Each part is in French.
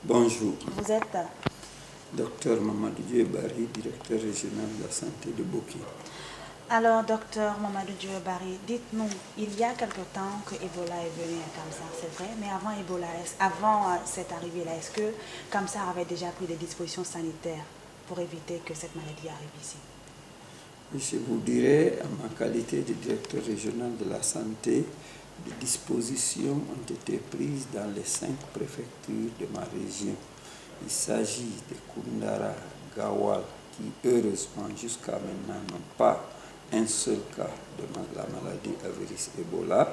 Bonjour. Vous êtes Docteur Mamadou Dieu-Barry, directeur régional de la santé de Boké. Alors, docteur Mamadou Dieu-Barry, dites-nous, il y a quelque temps que Ebola est venu à Kamsar, c'est vrai, mais avant cette arrivée-là, est-ce que Kamsar avait déjà pris des dispositions sanitaires pour éviter que cette maladie arrive ici? Je vous dirais, en ma qualité de directeur régional de la santé, des dispositions ont été prises dans les 5 préfectures de ma région. Il s'agit de Koundara, Gawal, qui heureusement jusqu'à maintenant n'ont pas un seul cas de la maladie à virus Ebola.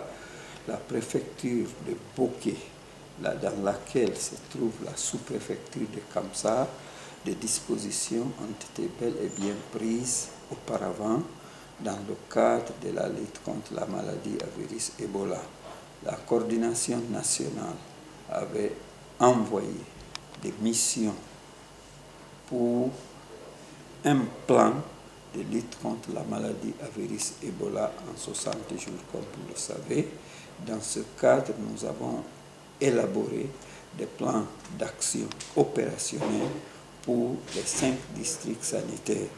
La préfecture de Boké, dans laquelle se trouve la sous-préfecture de Kamsar, des dispositions ont été bel et bien prises auparavant dans le cadre de la lutte contre la maladie à virus Ebola. La coordination nationale avait envoyé des missions pour un plan de lutte contre la maladie à virus Ebola en 60 jours, comme vous le savez. Dans ce cadre, nous avons élaboré des plans d'action opérationnels pour les 5 districts sanitaires.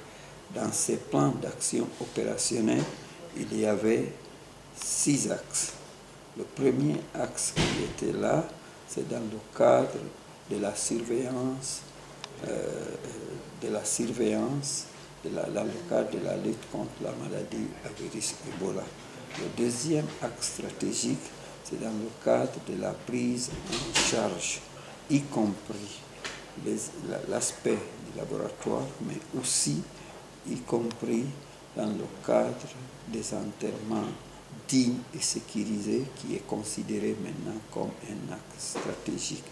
Dans ces plans d'action opérationnels, il y avait 6 axes. Le premier axe qui était là, c'est dans le cadre de la surveillance, dans le cadre de la lutte contre la maladie à virus Ebola. Le deuxième axe stratégique, c'est dans le cadre de la prise en charge, y compris l'aspect du laboratoire, mais aussi y compris dans le cadre des enterrements dignes et sécurisés, qui est considéré maintenant comme un axe stratégique.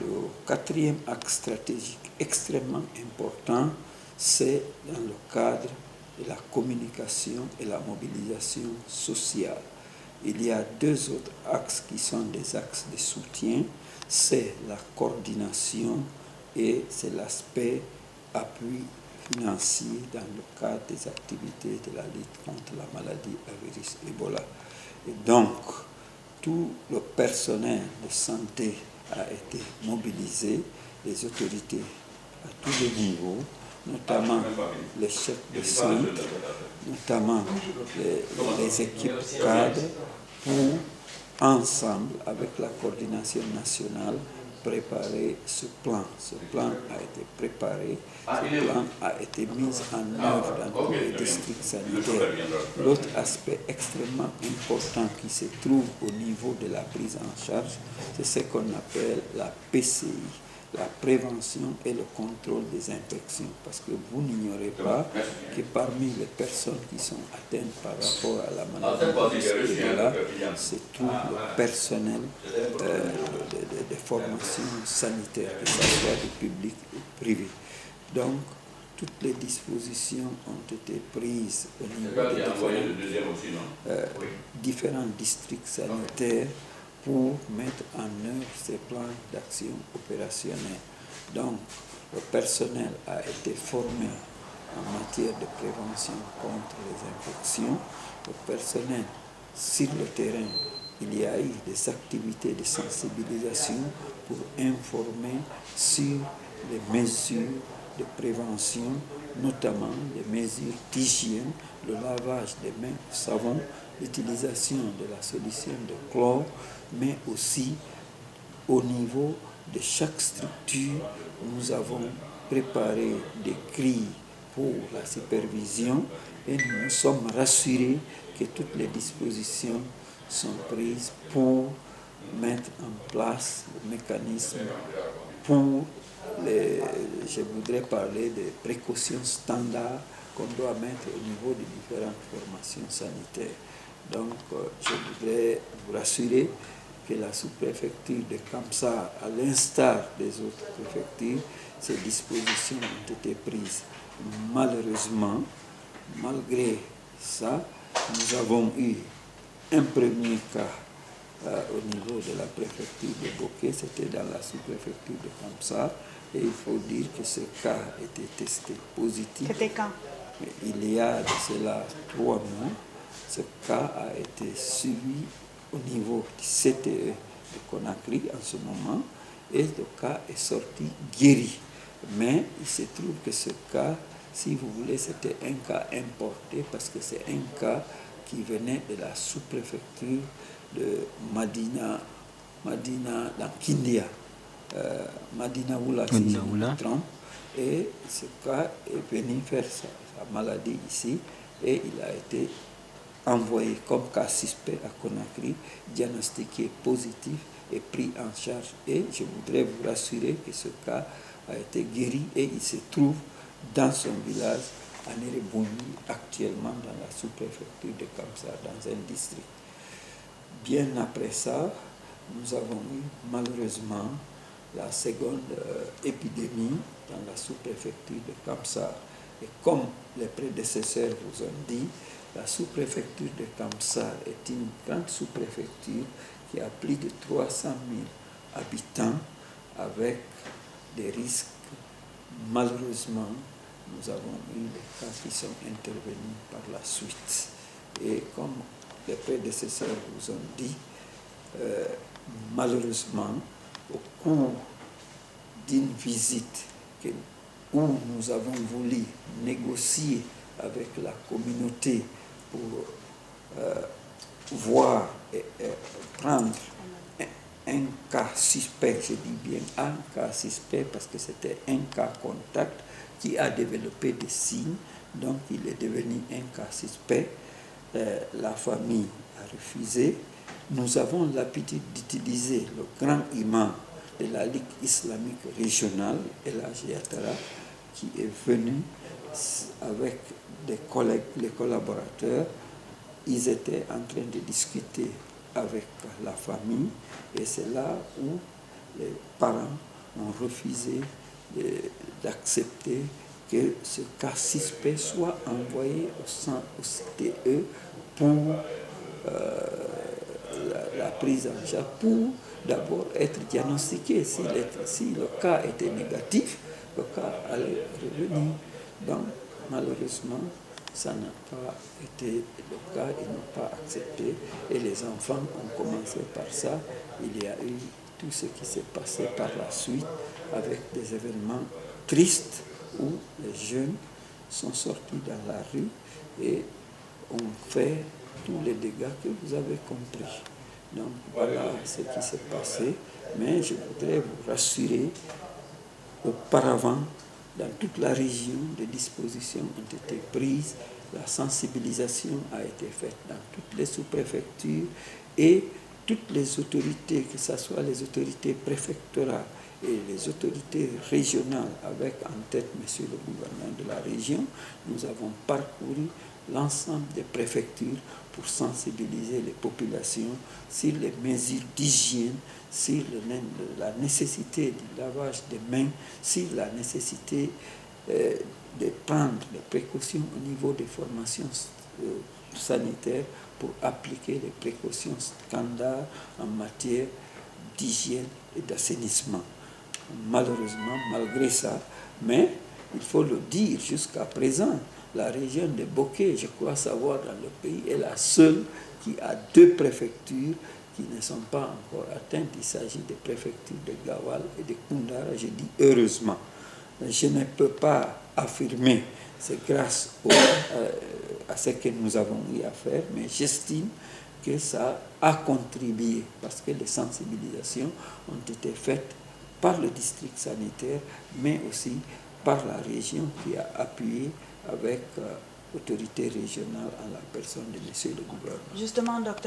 Le quatrième axe stratégique extrêmement important, c'est dans le cadre de la communication et la mobilisation sociale. Il y a 2 autres axes qui sont des axes de soutien, c'est la coordination et c'est l'aspect appui financier dans le cadre des activités de la lutte contre la maladie à virus Ebola. Et donc, tout le personnel de santé a été mobilisé, les autorités à tous les niveaux, notamment les chefs de centre, notamment les équipes cadres, pour, ensemble, avec la coordination nationale, préparer ce plan. Ce plan a été préparé, ce plan a été mis en œuvre dans tous les districts sanitaires. L'autre aspect extrêmement important qui se trouve au niveau de la prise en charge, c'est ce qu'on appelle la PCI, la prévention et le contrôle des infections. Parce que vous n'ignorez pas que parmi les personnes qui sont atteintes par rapport à la maladie de Ebola, se trouve le personnel des formations sanitaires, que ce soit du public ou privé. Donc, toutes les dispositions ont été prises au niveau des différents districts sanitaires pour mettre en œuvre ces plans d'action opérationnels. Donc, le personnel a été formé en matière de prévention contre les infections. Le personnel sur le terrain, il y a eu des activités de sensibilisation pour informer sur les mesures de prévention, notamment les mesures d'hygiène, le lavage des mains au savon, l'utilisation de la solution de chlore, mais aussi au niveau de chaque structure, nous avons préparé des grilles pour la supervision et nous nous sommes rassurés que toutes les dispositions sont prises pour mettre en place le mécanisme pour je voudrais parler des précautions standards qu'on doit mettre au niveau des différentes formations sanitaires. Donc, je voudrais vous rassurer que la sous-préfecture de Kamsar, à l'instar des autres préfectures, ces dispositions ont été prises. Malheureusement, malgré ça, nous avons eu un premier cas au niveau de la préfecture de Boké, c'était dans la sous-préfecture de Kamsar, et il faut dire que ce cas a été testé positif. C'était quand? Il y a de cela 3 mois, ce cas a été suivi au niveau du CTE de Conakry en ce moment, et le cas est sorti guéri. Mais il se trouve que ce cas, si vous voulez, c'était un cas importé parce que c'est un cas qui venait de la sous-préfecture de Madina dans Kindia, Madina Oula, si je ne me trompe. Et ce cas est venu faire sa maladie ici et il a été envoyé comme cas suspect à Conakry, diagnostiqué positif et pris en charge. Et je voudrais vous rassurer que ce cas a été guéri et il se trouve dans son village à Nerebouni, actuellement dans la sous-préfecture de Kamsa, dans un district. Bien après ça, nous avons eu malheureusement la seconde épidémie dans la sous-préfecture de Kamsa. Et comme les prédécesseurs vous ont dit, la sous-préfecture de Kamsa est une grande sous-préfecture qui a plus de 300 000 habitants avec des risques. Malheureusement, nous avons eu des cas qui sont intervenus par la suite. Et comme les prédécesseurs vous ont dit, malheureusement, au cours d'une visite où nous avons voulu négocier avec la communauté pour voir et prendre un cas suspect, je dis bien un cas suspect parce que c'était un cas contact qui a développé des signes, donc il est devenu un cas suspect. La famille a refusé. Nous avons l'habitude d'utiliser le grand imam de la Ligue islamique régionale, El Hadji Yattara, qui est venu avec des collègues, les collaborateurs. Ils étaient en train de discuter avec la famille et c'est là où les parents ont refusé d'accepter que ce cas suspect soit envoyé au CTE pour la prise en charge, pour d'abord être diagnostiqué. Si le cas était négatif, le cas allait revenir. Donc, malheureusement, ça n'a pas été le cas, ils n'ont pas accepté. Et les enfants ont commencé par ça. Il y a eu tout ce qui s'est passé par la suite avec des événements tristes où les jeunes sont sortis dans la rue et ont fait tous les dégâts que vous avez compris. Donc voilà ce qui s'est passé. Mais je voudrais vous rassurer, auparavant, dans toute la région, des dispositions ont été prises, la sensibilisation a été faite dans toutes les sous-préfectures et toutes les autorités, que ce soit les autorités préfectorales et les autorités régionales, avec en tête monsieur le gouverneur de la région, nous avons parcouru l'ensemble des préfectures pour sensibiliser les populations sur les mesures d'hygiène, sur la nécessité du lavage des mains, sur la nécessité de prendre les précautions au niveau des formations sanitaires pour appliquer les précautions standards en matière d'hygiène et d'assainissement. Malheureusement, malgré ça, mais il faut le dire, jusqu'à présent, la région de Bokeh, je crois savoir dans le pays, est la seule qui a 2 préfectures qui ne sont pas encore atteintes. Il s'agit des préfectures de Gawal et de Koundara, je dis heureusement. Je ne peux pas affirmer, c'est grâce à ce que nous avons eu à faire, mais j'estime que ça a contribué parce que les sensibilisations ont été faites par le district sanitaire, mais aussi par la région qui a appuyé avec l'autorité régionale en la personne de monsieur le gouverneur. Justement, docteur.